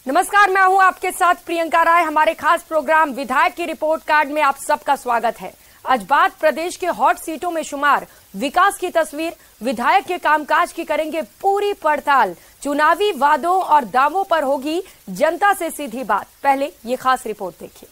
नमस्कार, मैं हूं आपके साथ प्रियंका राय। हमारे खास प्रोग्राम विधायक की रिपोर्ट कार्ड में आप सबका स्वागत है। आज बात प्रदेश के हॉट सीटों में शुमार विकास की तस्वीर, विधायक के कामकाज की करेंगे पूरी पड़ताल। चुनावी वादों और दावों पर होगी जनता से सीधी बात। पहले ये खास रिपोर्ट देखिए।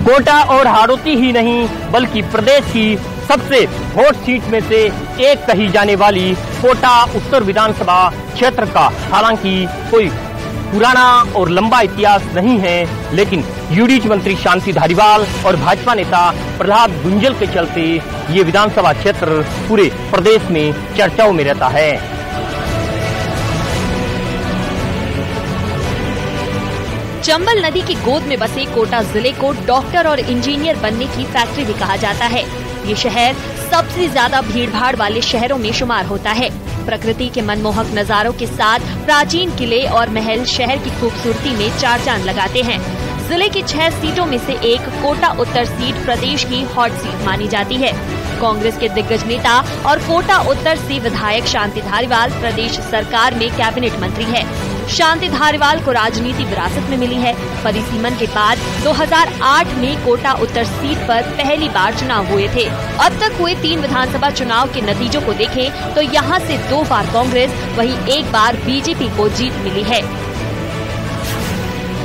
कोटा और हाड़ौती ही नहीं बल्कि प्रदेश की सबसे हॉट सीट में से एक कही जाने वाली कोटा उत्तर विधानसभा क्षेत्र का हालांकि कोई पुराना और लंबा इतिहास नहीं है, लेकिन यूडीएच मंत्री शांति धारीवाल और भाजपा नेता प्रहलाद गुंजल के चलते ये विधानसभा क्षेत्र पूरे प्रदेश में चर्चाओं में रहता है। चंबल नदी की गोद में बसे कोटा जिले को डॉक्टर और इंजीनियर बनने की फैक्ट्री भी कहा जाता है। ये शहर सबसे ज्यादा भीड़भाड़ वाले शहरों में शुमार होता है। प्रकृति के मनमोहक नजारों के साथ प्राचीन किले और महल शहर की खूबसूरती में चार चांद लगाते हैं। जिले की 6 सीटों में से एक कोटा उत्तर सीट प्रदेश की हॉट सीट मानी जाती है। कांग्रेस के दिग्गज नेता और कोटा उत्तर से विधायक शांति धारीवाल प्रदेश सरकार में कैबिनेट मंत्री है। शांति धारीवाल को राजनीति विरासत में मिली है। परिसीमन के बाद 2008 में कोटा उत्तर सीट पर पहली बार चुनाव हुए थे। अब तक हुए 3 विधानसभा चुनाव के नतीजों को देखें तो यहाँ से 2 बार कांग्रेस, वहीं 1 बार बीजेपी को जीत मिली है।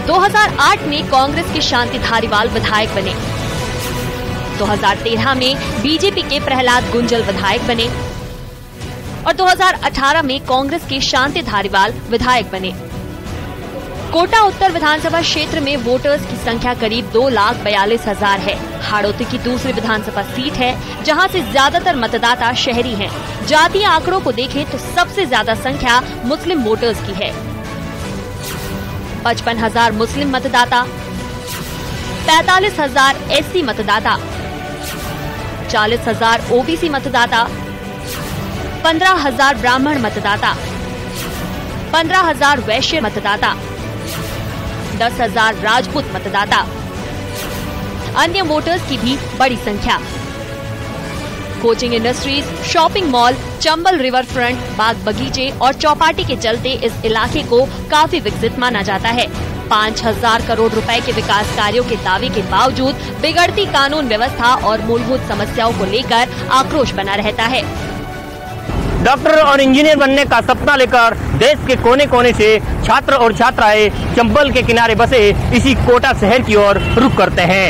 2008 में कांग्रेस के शांति धारीवाल विधायक बने। 2013 में बीजेपी के प्रहलाद गुंजल विधायक बने और 2018 में कांग्रेस के शांति धारीवाल विधायक बने। कोटा उत्तर विधानसभा क्षेत्र में वोटर्स की संख्या करीब 2,42,000 है। हाड़ौती की दूसरी विधानसभा सीट है, जहां से ज्यादातर मतदाता शहरी हैं। जातीय आंकड़ों को देखें तो सबसे ज्यादा संख्या मुस्लिम वोटर्स की है। 55,000 मुस्लिम मतदाता, 45,000 एससी मतदाता, 40,000 ओबीसी मतदाता, 15,000 ब्राह्मण मतदाता, 15,000 वैश्य मतदाता, 10,000 राजपूत मतदाता। अन्य वोटर्स की भी बड़ी संख्या। Coaching industries, shopping mall, Chambal river front, बाग बगीचे और चौपाटी के चलते इस इलाके को काफी विकसित माना जाता है। 5,000 करोड़ रुपए के विकास कार्यों के दावे के बावजूद बिगड़ती कानून व्यवस्था और मूलभूत समस्याओं को लेकर आक्रोश बना रहता है। डॉक्टर और इंजीनियर बनने का सपना लेकर देश के कोने कोने से छात्र और छात्राएं चंबल के किनारे बसे इसी कोटा शहर की ओर रुख करते हैं।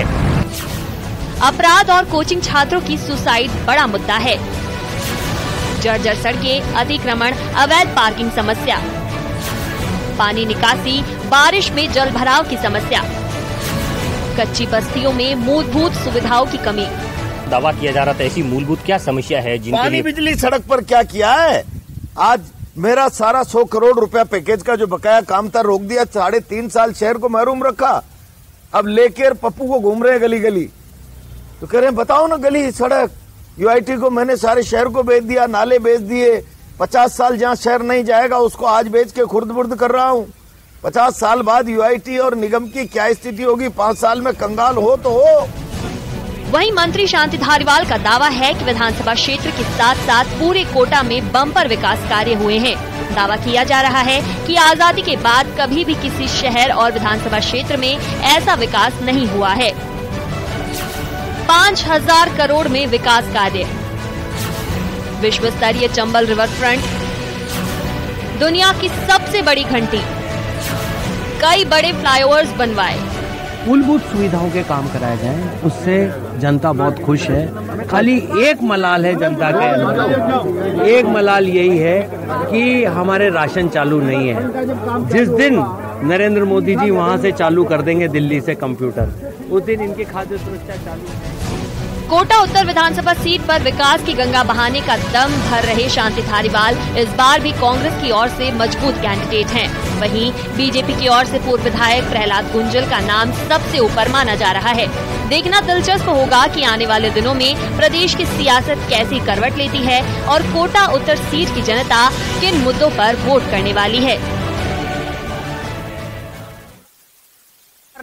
अपराध और कोचिंग छात्रों की सुसाइड बड़ा मुद्दा है। जर्जर सड़कें, अतिक्रमण, अवैध पार्किंग समस्या, पानी निकासी, बारिश में जल भराव की समस्या, कच्ची बस्तियों में मूलभूत सुविधाओं की कमी। दावा किया जा रहा था, ऐसी मूलभूत क्या समस्या है जिनके पानी, बिजली, सड़क पर क्या किया है? आज मेरा सारा 100 करोड़ रुपया पैकेज का जो बकाया काम था रोक दिया। 3.5 साल शहर को महरूम रखा। अब लेकर पप्पू को घूम रहे हैं गली गली। तो कह रहे हैं बताओ ना, गली सड़क यूआईटी को मैंने सारे शहर को बेच दिया, नाले बेच दिए। 50 साल जहाँ शहर नहीं जाएगा उसको आज बेच के खुर्द बुर्द कर रहा हूँ। 50 साल बाद यूआईटी और निगम की क्या स्थिति होगी? 5 साल में कंगाल हो तो हो। वहीं मंत्री शांति धारीवाल का दावा है कि विधानसभा क्षेत्र के साथ साथ पूरे कोटा में बम्पर विकास कार्य हुए हैं। दावा किया जा रहा है कि आजादी के बाद कभी भी किसी शहर और विधानसभा क्षेत्र में ऐसा विकास नहीं हुआ है। 5,000 करोड़ में विकास कार्य, विश्व स्तरीय चंबल रिवर फ्रंट, दुनिया की सबसे बड़ी घंटी, कई बड़े फ्लाईओवर्स बनवाए, मूलभूत सुविधाओं के काम कराए जाएं, उससे जनता बहुत खुश है। खाली एक मलाल है जनता के अंदर, एक मलाल यही है कि हमारे राशन चालू नहीं है। जिस दिन नरेंद्र मोदी जी वहां से चालू कर देंगे दिल्ली से कंप्यूटर, उस दिन इनकी खाद्य सुरक्षा चालू है। कोटा उत्तर विधानसभा सीट पर विकास की गंगा बहाने का दम भर रहे शांति धारीवाल इस बार भी कांग्रेस की ओर से मजबूत कैंडिडेट हैं। वहीं बीजेपी की ओर से पूर्व विधायक प्रहलाद गुंजल का नाम सबसे ऊपर माना जा रहा है। देखना दिलचस्प होगा कि आने वाले दिनों में प्रदेश की सियासत कैसी करवट लेती है और कोटा उत्तर सीट की जनता किन मुद्दों पर वोट करने वाली है।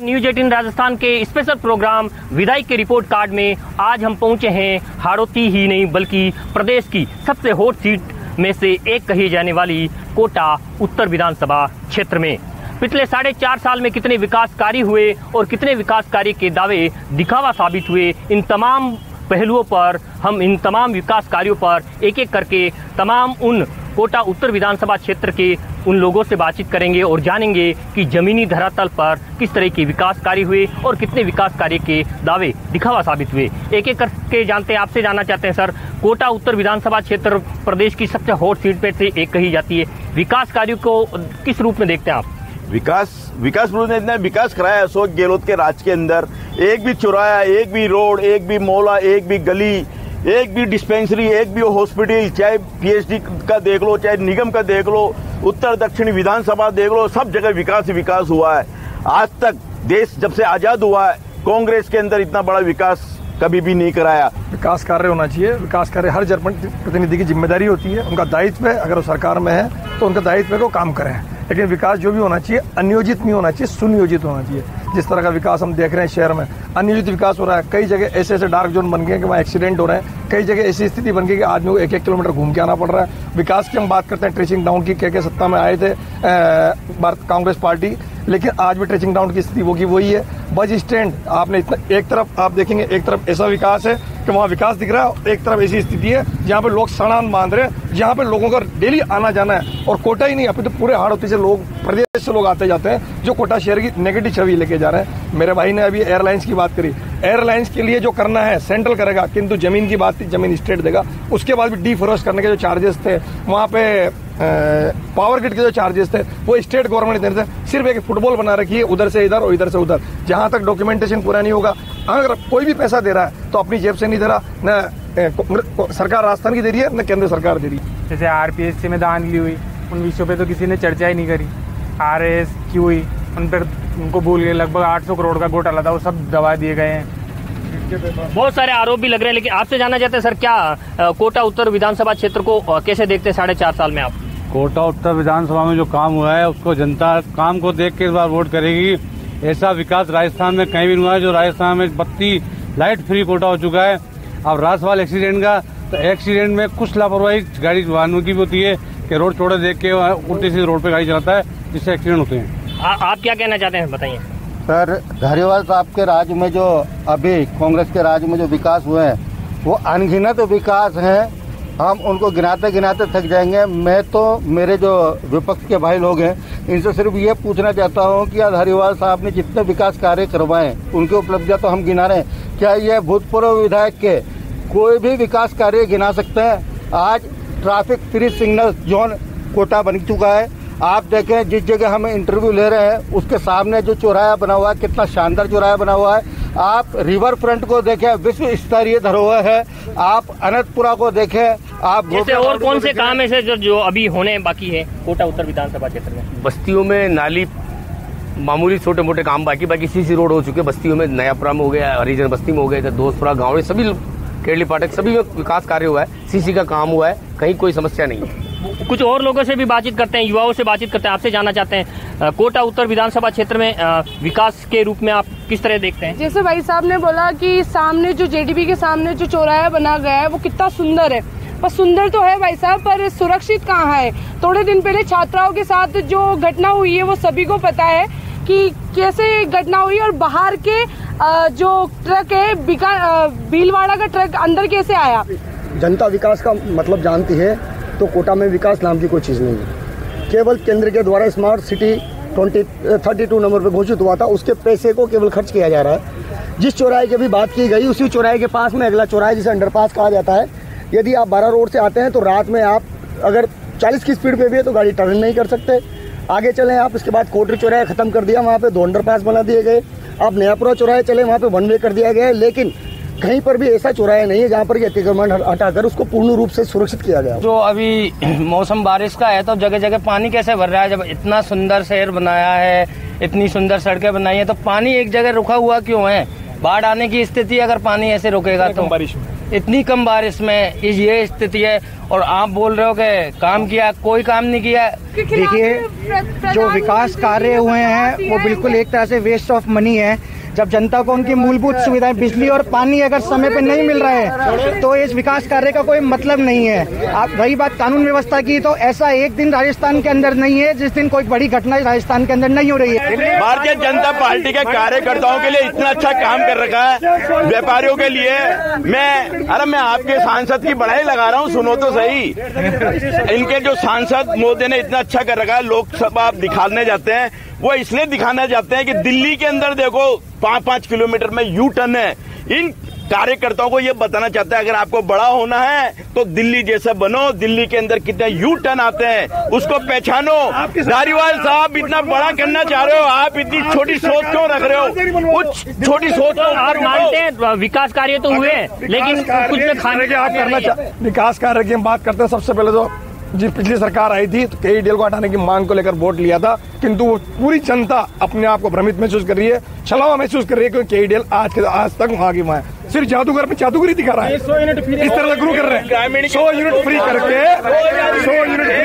न्यूज 18 राजस्थान के स्पेशल प्रोग्राम विधायक के रिपोर्ट कार्ड में आज हम पहुंचे हैं हाड़ौती ही नहीं बल्कि प्रदेश की सबसे हॉट सीट में से एक कही जाने वाली कोटा उत्तर विधानसभा क्षेत्र में। पिछले 4.5 साल में कितने विकास कार्य हुए और कितने विकास कार्य के दावे दिखावा साबित हुए, इन तमाम पहलुओं पर हम इन तमाम विकास कार्यों पर एक एक करके तमाम उन कोटा उत्तर विधानसभा क्षेत्र के उन लोगों से बातचीत करेंगे और जानेंगे कि जमीनी धरातल पर किस तरह के विकास कार्य हुए और कितने विकास कार्य के दावे दिखावा साबित हुए। एक एक करके जानते हैं। आपसे जानना चाहते हैं सर, कोटा उत्तर विधानसभा क्षेत्र प्रदेश की सबसे हॉट सीट पे से एक कही जाती है, विकास कार्यों को किस रूप में देखते हैं आप? विकास ने इतना विकास कराया अशोक गहलोत के राज के अंदर। एक भी चौराहा, एक भी रोड, एक भी मोहल्ला, एक भी गली, एक भी डिस्पेंसरी, एक भी हॉस्पिटल, चाहे पीएचडी का देख लो, चाहे निगम का देख लो, उत्तर दक्षिण विधानसभा देख लो, सब जगह विकास ही विकास हुआ है। आज तक देश जब से आजाद हुआ है कांग्रेस के अंदर इतना बड़ा विकास कभी भी नहीं कराया। विकास कार्य होना चाहिए। विकास कार्य हर जनप्रतिनिधि की जिम्मेदारी होती है, उनका दायित्व है। अगर वो सरकार में है तो उनका दायित्व है कि वो काम करें, लेकिन विकास जो भी होना चाहिए अनियोजित नहीं होना चाहिए, सुनियोजित होना चाहिए। जिस तरह का विकास हम देख रहे हैं शहर में, अनियोजित विकास हो रहा है। कई जगह ऐसे ऐसे डार्क जोन बन गए कि वहाँ एक्सीडेंट हो रहे हैं। कई जगह ऐसी स्थिति बन गई कि आदमी को 1-1 किलोमीटर घूम के आना पड़ रहा है। विकास की हम बात करते हैं, ट्रेचिंग डाउन की के सत्ता में आए थे कांग्रेस पार्टी, लेकिन आज भी ट्रेचिंग डाउन की स्थिति वो की वही है। बस स्टैंड आपने इतना, एक तरफ आप देखेंगे, एक तरफ ऐसा विकास है कि वहाँ विकास दिख रहा है, एक तरफ ऐसी स्थिति है जहाँ पे लोग सड़ान बांध रहे हैं, जहाँ पे लोगों का डेली आना जाना है। और कोटा ही नहीं, अभी तो पूरे हाड़ौती से लोग, प्रदेश से लोग आते जाते हैं, जो कोटा शहर की नेगेटिव छवि लेके जा रहे हैं। मेरे भाई ने अभी एयरलाइंस की बात करी, एयरलाइंस के लिए जो करना है सेंट्रल करेगा, किंतु जमीन की बात थी, जमीन स्टेट देगा। उसके बाद भी डिफॉरेस्ट करने के जो चार्जेस थे, वहाँ पे पावर ग्रिड के जो चार्जेस थे वो स्टेट गवर्नमेंट दे रहे थे। सिर्फ एक फुटबॉल बना रखी है, उधर से इधर और इधर से उधर। जहां तक डॉक्यूमेंटेशन पूरा नहीं होगा, अगर कोई भी पैसा दे रहा है तो अपनी जेब से नहीं दे रहा, न सरकार राजस्थान की दे रही है न केंद्र सरकार दे रही है। जैसे आरपीएससी में दान ली हुई, उन विषयों पे तो किसी ने चर्चा ही नहीं करी। आरएस की हुई, उन पर उनको भूल गए। लगभग 800 करोड़ का घोटाला था, वो सब दबा दिए गए हैं। बहुत सारे आरोप भी लग रहे हैं, लेकिन आपसे जानना चाहते हैं सर, क्या कोटा उत्तर विधानसभा क्षेत्र को कैसे देखते हैं 4.5 साल में आप? कोटा उत्तर विधानसभा में जो काम हुआ है उसको जनता काम को देख के इस बार वोट करेगी। ऐसा विकास राजस्थान में कहीं भी नहीं हुआ है। जो राजस्थान में बत्ती लाइट फ्री कोटा हो चुका है। अब रासवाल एक्सीडेंट का, तो एक्सीडेंट में कुछ लापरवाही गाड़ी वाहनों की भी होती है कि रोड चौड़े देख के उल्टी सीधी रोड पे गाड़ी चलाता है, जिससे एक्सीडेंट होते हैं। आप क्या कहना चाहते हैं, बताइए सर। धारीवाल साहब के राज्य में जो अभी कांग्रेस के राज्य में जो विकास हुए हैं वो अनगिनत विकास हैं। हम उनको गिनाते गिनाते थक जाएंगे। मैं तो मेरे जो विपक्ष के भाई लोग हैं इनसे सिर्फ ये पूछना चाहता हूँ कि धारीवाल साहब ने जितने विकास कार्य करवाए उनकी उपलब्धियां तो हम गिना रहे हैं, क्या ये भूतपूर्व विधायक के कोई भी विकास कार्य गिना सकते हैं? आज traffic free signal zone Kota बन चुका है। आप देखें जिस जगह हम इंटरव्यू ले रहे हैं उसके सामने जो चौराहा बना हुआ है, कितना शानदार चौराहा बना हुआ है। आप रिवर फ्रंट को देखें, विश्व स्तरीय धरोहर है। आप अनंतपुरा को देखें, आप जैसे और कौन से काम ऐसे जो अभी होने बाकी है कोटा उत्तर विधानसभा क्षेत्र में? बस्तियों में नाली, मामूली छोटे मोटे काम बाकी सीसी रोड हो चुके। बस्तियों में नयापुरा में हो गया, हरिजन बस्ती में हो गया, दोस्तपुरा गाँव में, सभी केरली पाठक सभी में विकास कार्य हुआ है। सीसी का काम हुआ है, कहीं कोई समस्या नहीं है। कुछ और लोगों से भी बातचीत करते हैं, युवाओं से बातचीत करते हैं। आपसे जानना चाहते हैं कोटा उत्तर विधानसभा क्षेत्र में विकास के रूप में आप किस तरह देखते हैं? जैसे भाई साहब ने बोला कि सामने जो जेडीबी के सामने जो चौराहा बना गया है वो कितना सुंदर है, पर सुंदर तो है भाई साहब, पर सुरक्षित कहाँ है? थोड़े दिन पहले छात्राओं के साथ जो घटना हुई है वो सभी को पता है कि कैसे घटना हुई, और बाहर के जो ट्रक है भीलवाड़ा का ट्रक अंदर कैसे आया। जनता विकास का मतलब जानती है तो कोटा में विकास नाम की कोई चीज़ नहीं है। केवल केंद्र के द्वारा स्मार्ट सिटी 32 नंबर पे घोषित हुआ था, उसके पैसे को केवल खर्च किया जा रहा है। जिस चौराहे की भी बात की गई, उसी चौराहे के पास में अगला चौराहा जिसे अंडरपास कहा जाता है। यदि आप 12 रोड से आते हैं तो रात में आप अगर 40 की स्पीड पे भी है तो गाड़ी टर्न नहीं कर सकते। आगे चलें आप, इसके बाद कोटरी चौराहे खत्म कर दिया, वहाँ पे 2 अंडरपास बना दिए गए। अब नयापुरा चौराहे चले, वहाँ पे 1 वे कर दिया गया है, लेकिन कहीं पर भी ऐसा चौराहा नहीं है जहाँ पर अतिक्रमण हटाकर उसको पूर्ण रूप से सुरक्षित किया गया। जो अभी मौसम बारिश का है तो जगह जगह पानी कैसे भर रहा है? जब इतना सुंदर शहर बनाया है, इतनी सुंदर सड़कें बनाई है, तो पानी एक जगह रुका हुआ क्यों है? बाढ़ आने की स्थिति अगर पानी ऐसे रुकेगा तो इतनी कम बारिश में ये स्थिति है, और आप बोल रहे हो कि काम किया, कोई काम नहीं किया। देखिए, जो विकास कार्य हुए हैं वो बिल्कुल एक तरह से वेस्ट ऑफ मनी है। जब जनता को उनकी मूलभूत सुविधाएं, बिजली और पानी अगर समय पे नहीं मिल रहा है तो इस विकास कार्य का कोई मतलब नहीं है। आप रही बात कानून व्यवस्था की, तो ऐसा एक दिन राजस्थान के अंदर नहीं है जिस दिन कोई बड़ी घटना राजस्थान के अंदर नहीं हो रही है। भारतीय जनता पार्टी के कार्यकर्ताओं के लिए इतना अच्छा काम कर रखा है, व्यापारियों के लिए। मैं आपके सांसद की बढ़ाई लगा रहा हूँ, सुनो तो सही। इनके जो सांसद मोदी ने इतना अच्छा कर रखा है, लोकसभा आप दिखाने जाते हैं, वो इसलिए दिखाना चाहते हैं कि दिल्ली के अंदर देखो 5-5 किलोमीटर में यू टर्न है। इन कार्यकर्ताओं को ये बताना चाहता है अगर आपको बड़ा होना है तो दिल्ली जैसा बनो। दिल्ली के अंदर कितने यू टर्न आते हैं उसको पहचानो। धारीवाल साहब इतना बड़ा करना चाह रहे हो, आप इतनी छोटी सोच क्यों रख रहे हो? कुछ छोटी सोच आप मानते हैं विकास कार्य तो हुए, लेकिन कुछ में खाने के आप करना विकास कार्य की हम बात करते हैं। सबसे पहले तो जी पिछली सरकार आई थी तो केईडीएल को हटाने की मांग को लेकर वोट लिया था, किंतु पूरी जनता अपने आप को भ्रमित महसूस कर रही है, छलावा महसूस कर रही है, क्योंकि केईडीएल आज तक वहां की वहां है। सिर्फ जादूगर पे जादूगरी दिखा रहा है, इस तरह से गुरु कर रहे हैं। 100 यूनिट फ्री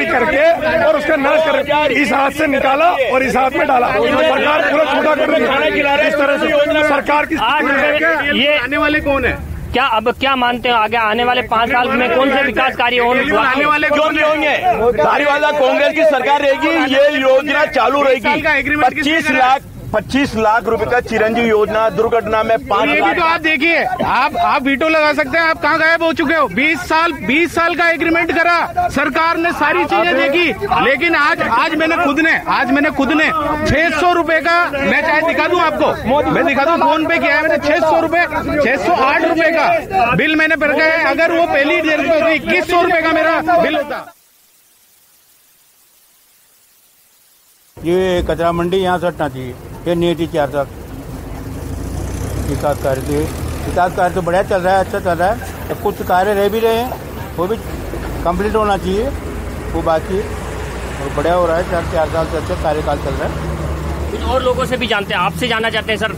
करके और उसका नाश कर इस हाथ से निकाला और इस हाथ में डाला। सरकार पूरा छोटा कर रही है। इस तरह से सरकार की ये आने वाले कौन है? क्या मानते हो आगे आने वाले 5 साल में कौन से विकास कार्य आने वाले क्यों नहीं होंगे? धारीवाल कांग्रेस की सरकार रहेगी, ये योजना चालू रहेगी। 25 लाख रुपए का चिरंजीवी योजना, दुर्घटना में 5 लाख। भी तो आप देखिए, आप वीटो लगा सकते हैं। आप कहाँ गायब हो चुके हो? 20 साल का एग्रीमेंट करा, सरकार ने सारी चीजें देखी, लेकिन आज मैंने खुद ने 600 रुपए का, मैं चाहे दिखा दूं आपको, मैं दिखा दूं, फोन पे किया है मैंने 608 रुपए का बिल मैंने भर गया है। अगर वो पहली डेट पे होती 2100 रुपए का मेरा बिल होता। ये कचरा मंडी यहाँ से हटना चाहिए, ये नहीं थी 4 साल। विकास कार्य तो बढ़िया चल रहा है, अच्छा चल रहा है। तो कुछ कार्य रह भी रहे हैं, वो भी कंप्लीट होना चाहिए, वो बाकी और बढ़िया हो रहा है। 4 साल से अच्छा कार्यकाल चल रहा है। कुछ और लोगों से भी जानते हैं, आपसे जानना चाहते हैं सर,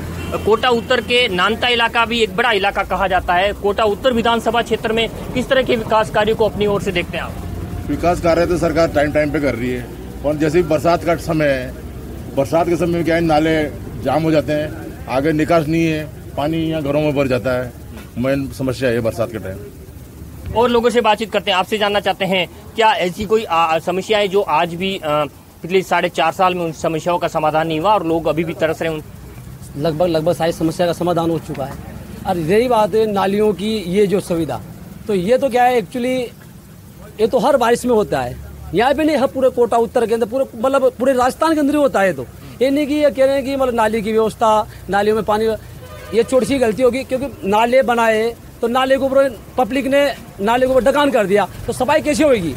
कोटा उत्तर के नानता इलाका भी एक बड़ा इलाका कहा जाता है। कोटा उत्तर विधानसभा क्षेत्र में किस तरह के विकास कार्यों को अपनी ओर से देखते हैं आप? विकास कार्य तो सरकार टाइम पे कर रही है, और जैसे बरसात का समय है, बरसात के समय में क्या है, नाले जाम हो जाते हैं, आगे निकास नहीं है, पानी यहाँ घरों में भर जाता है। मेन समस्या है बरसात के टाइम। और लोगों से बातचीत करते हैं, आपसे जानना चाहते हैं क्या ऐसी कोई समस्याएं जो आज भी पिछले 4.5 साल में उन समस्याओं का समाधान नहीं हुआ और लोग अभी भी तरस रहे हैं? लगभग सारी समस्या का समाधान हो चुका है। और यही बात है नालियों की, ये जो सुविधा, तो ये तो क्या है एक्चुअली, ये तो हर बारिश में होता है। यहाँ पे नहीं है, पूरे कोटा उत्तर के अंदर, पूरे राजस्थान के अंदर ही होता है। तो ये नहीं कि ये कह रहे हैं कि मतलब नाली की व्यवस्था, नालियों में पानी, ये छोटी सी गलती होगी, क्योंकि नाले बनाए तो नाले के ऊपर पब्लिक ने नाले के ऊपर ढकान कर दिया, तो सफाई कैसे होगी?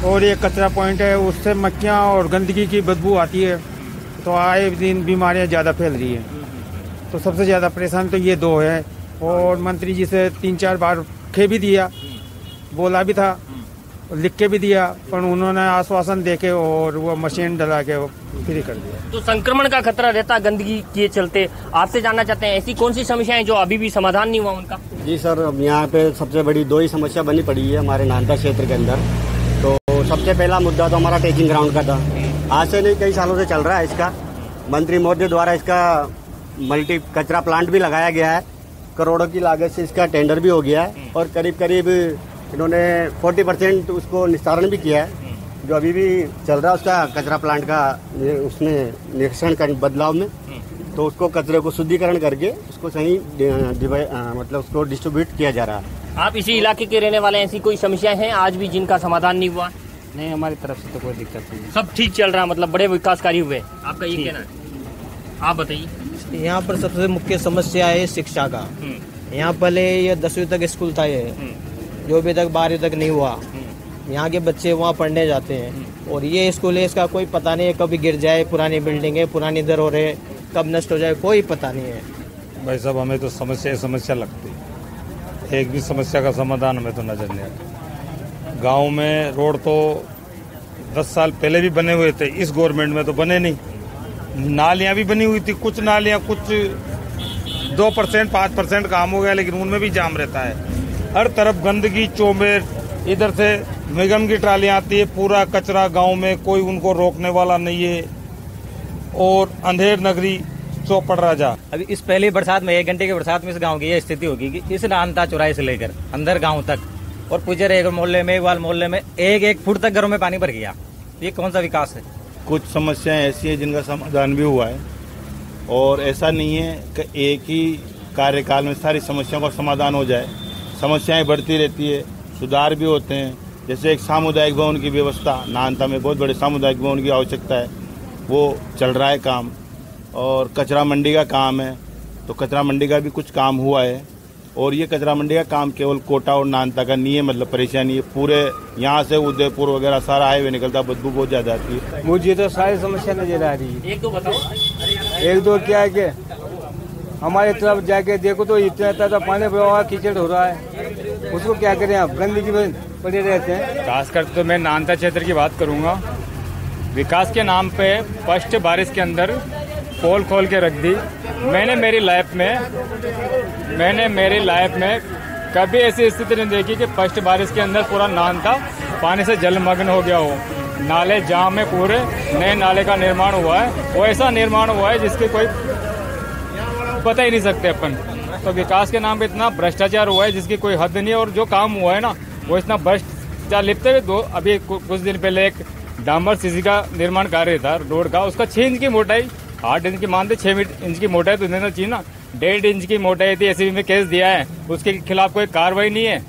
और ये कचरा पॉइंट है, उससे मक्खियाँ और गंदगी की बदबू आती है, तो आए दिन बीमारियाँ ज़्यादा फैल रही है। तो सबसे ज़्यादा परेशान तो ये 2 है। और मंत्री जी से 3-4 बार कह भी दिया, बोला भी था, लिख के भी दिया, पर उन्होंने आश्वासन देके और वो मशीन डला के वो फ्री कर दिया। तो संक्रमण का खतरा रहता है गंदगी के चलते। आपसे जानना चाहते हैं ऐसी कौन सी समस्याएं जो अभी भी समाधान नहीं हुआ उनका? जी सर, अब यहाँ पे सबसे बड़ी 2 ही समस्या बनी पड़ी है हमारे नानता क्षेत्र के अंदर। तो सबसे पहला मुद्दा तो हमारा टेकिंग ग्राउंड का था, आज से नहीं कई सालों से चल रहा है। इसका मंत्री महोदय द्वारा इसका मल्टी कचरा प्लांट भी लगाया गया है, करोड़ों की लागत से इसका टेंडर भी हो गया है, और करीब इन्होंने 40% उसको निस्तारण भी किया है। जो अभी भी चल रहा है उसका कचरा प्लांट का, उसमें निरीक्षण कर बदलाव में, तो उसको कचरे को शुद्धिकरण करके उसको सही मतलब उसको डिस्ट्रीब्यूट किया जा रहा है। आप इसी इलाके के रहने वाले, ऐसी कोई समस्याएं हैं आज भी जिनका समाधान नहीं हुआ? नहीं, हमारी तरफ से तो कोई दिक्कत नहीं, सब ठीक चल रहा है, मतलब बड़े विकास कार्य हुए, आपका ये कहना है? आप बताइए। यहाँ पर सबसे मुख्य समस्या है शिक्षा का। यहाँ पहले ये 10वीं तक स्कूल था, ये जो अभी तक 12वीं तक नहीं हुआ। यहाँ के बच्चे वहाँ पढ़ने जाते हैं, और ये स्कूल है, इसका कोई पता नहीं है, कभी गिर जाए, पुरानी बिल्डिंग है, पुरानी दर हो रहे, कब नष्ट हो जाए, कोई पता नहीं है। भाई साहब, हमें तो समस्या लगती है, एक भी समस्या का समाधान हमें तो नजर नहीं आता। गांव में रोड तो 10 साल पहले भी बने हुए थे, इस गवर्नमेंट में तो बने नहीं। नालियां भी बनी हुई थी, कुछ नालियां कुछ 2% 5% काम हो गया, लेकिन उनमें भी जाम रहता है। हर तरफ गंदगी चौमेर, इधर से निगम की ट्रालियां आती है, पूरा कचरा गांव में, कोई उनको रोकने वाला नहीं है। और अंधेर नगरी चौपड़ राजा। अभी इस पहली बरसात में 1 घंटे की बरसात में इस गांव की ये स्थिति होगी कि इस नानता चौराहे से लेकर अंदर गांव तक और पुजर मोहल्ले में, इकबाल मोहल्ले में 1-1 फुट तक घरों में पानी भर गया। ये कौन सा विकास है? कुछ समस्याएं ऐसी हैं जिनका समाधान भी हुआ है और ऐसा नहीं है कि एक ही कार्यकाल में सारी समस्याओं का समाधान हो जाए। समस्याएं बढ़ती रहती है, सुधार भी होते हैं। जैसे एक सामुदायिक भवन की व्यवस्था, नानता में बहुत बड़े सामुदायिक भवन की आवश्यकता है, वो चल रहा है काम। और कचरा मंडी का काम है, तो कचरा मंडी का भी कुछ काम हुआ है। और ये कचरा मंडी का काम केवल कोटा और नानता का नहीं है, मतलब परेशानी है पूरे यहाँ से उदयपुर वगैरह सारा हाईवे निकलता, बदबू बहुत ज्यादा आती है। मुझे तो सारी समस्या नजर आ रही है। 1-2 बताओ। 1-2 क्या है कि हमारे तरफ जाके देखो तो इतना पानी प्रवाह कीचड़ हो रहा है, उसको क्या करें आप, गंदगी में पड़े रहते हैं। खासकर तो मैं नानता क्षेत्र की बात करूंगा। विकास के नाम पे फर्स्ट बारिश के अंदर पोल खोल के रख दी। मैंने मेरी लाइफ में कभी ऐसी स्थिति नहीं देखी कि फर्स्ट बारिश के अंदर पूरा नानता पानी से जलमग्न हो गया हो। नाले जाम में पूरे नए नाले का निर्माण हुआ है, वो ऐसा निर्माण हुआ है जिसके कोई पता ही नहीं सकते अपन। तो विकास के नाम पे इतना भ्रष्टाचार हुआ है जिसकी कोई हद नहीं है। और जो काम हुआ है ना, वो इतना भ्रष्टाचार लिपते हुए अभी कुछ दिन पहले एक डामर सीसी का निर्माण कार्य था रोड का, उसका 6 इंच की मोटाई, 8 इंच की मानते 6 इंच की मोटाई तो देना चाहिए ना, 1.5 इंच की मोटाई थी। एसीबी में केस दिया है, उसके खिलाफ कोई कार्रवाई नहीं है।